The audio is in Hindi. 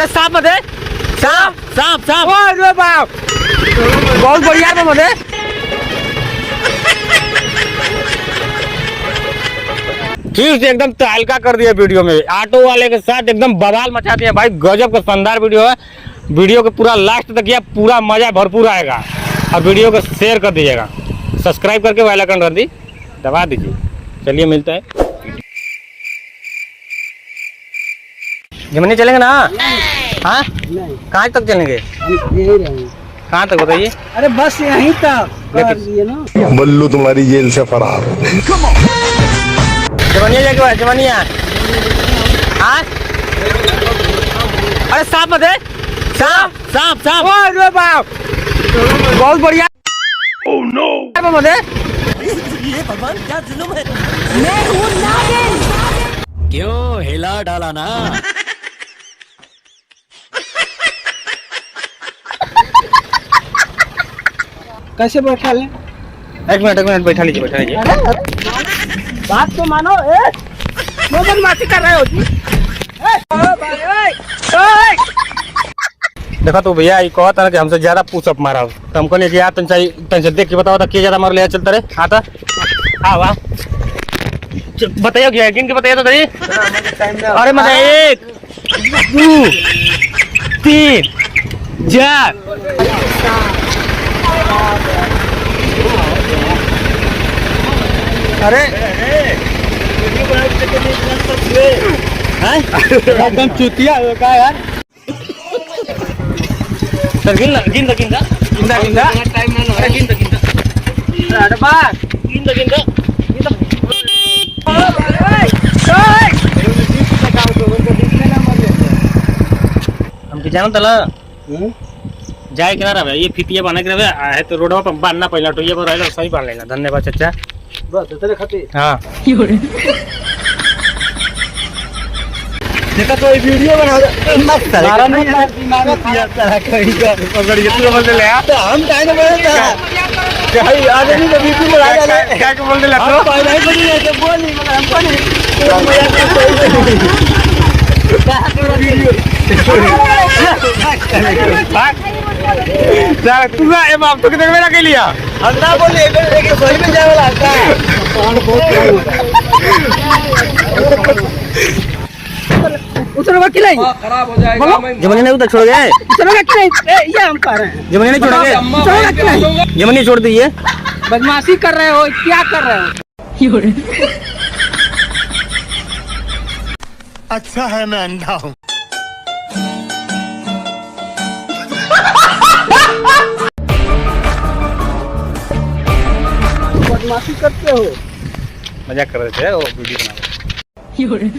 अरे सांप मध्ये सांप सांप सांप अरे बाप बहुत बढ़िया है मध्ये फिर से एकदम तहलका कर दिया वीडियो में। ऑटो वाले के साथ एकदम बवाल मचा दिया भाई। गजब का शानदार वीडियो है। वीडियो को पूरा लास्ट तक किया, पूरा मजा भरपूर आएगा। और वीडियो को शेयर कर दीजिएगा, सब्सक्राइब करके बेल आइकन घंटी दबा दीजिए। चलिए मिलता है। जमनी चलेंगे ना? हाँ कहाँ तक चलेंगे? कहाँ तक बताइए? अरे बस यहीं तक कर दिए ना। बल्लू तुम्हारी जेल से फरार। जमनिया जाके जमनिया। हाँ अरे सांप मध्ये सांप सांप सांप अरे बाप बहुत बढ़िया। ओह नो मध्ये ये भगवान क्या जुल्म है। मैं हूँ नागिन। क्यों हिला डाला ना। कैसे बैठा ले? एक मिनट बैठा लीजिए बैठा लीजिए। बात तो मानो। बदमाशी कर रहे हो जी। देखा तो भैया ये कहता ना कि हमसे ज्यादा पुशअप मारा हो, तो हमको नहीं यार तुमसे देख के बताओ था कि ज्यादा मार लिया चलता रहे आता। हाँ वाह बताइए क्या गिन के बताइए तो सही। अरे मतलब 1 2 3 4 अरे एकदम चुतिया का यार। सर गिन गिन गिन टाइम ना अरे गिन अरे बा गिन हमके जाना तला जाए किनारा भाई। ये फितिया बना के रहे है तो रोडवा पर बांधना पहला तो ये पर रहला सही बांध लेना। धन्यवाद चाचा। बस तेरे खाते। हाँ देखा तो ये वीडियो बना मत सारा नहीं है दिमाग किया सारा कहीं का पकड़ के तू बोल ले तो हम काहे न बोलता भाई आदमी को बीपी में आ जाए क्या बोल ले हम पहले ही बोली है तो बोली मतलब हमको नहीं तू ए बाप तो कितने मेरा के लिया हम ना बोले लेकिन सही में जाए वाला था। उतरवा कि नहीं खराब हो जाएगा। जमनी नहीं उधर छोड़ गए। उतरवा कि नहीं ये हम कह रहे हैं। जमनी नहीं छोड़ोगे? उतरवा कि नहीं? जमनी छोड़ दीजिए। बदमाशी कर रहे हो क्या कर रहे हो? अच्छा है मैं अंधा हूँ। बदमाशी करते हो। मजाक कर रहे थे वो वीडियो बना रहे।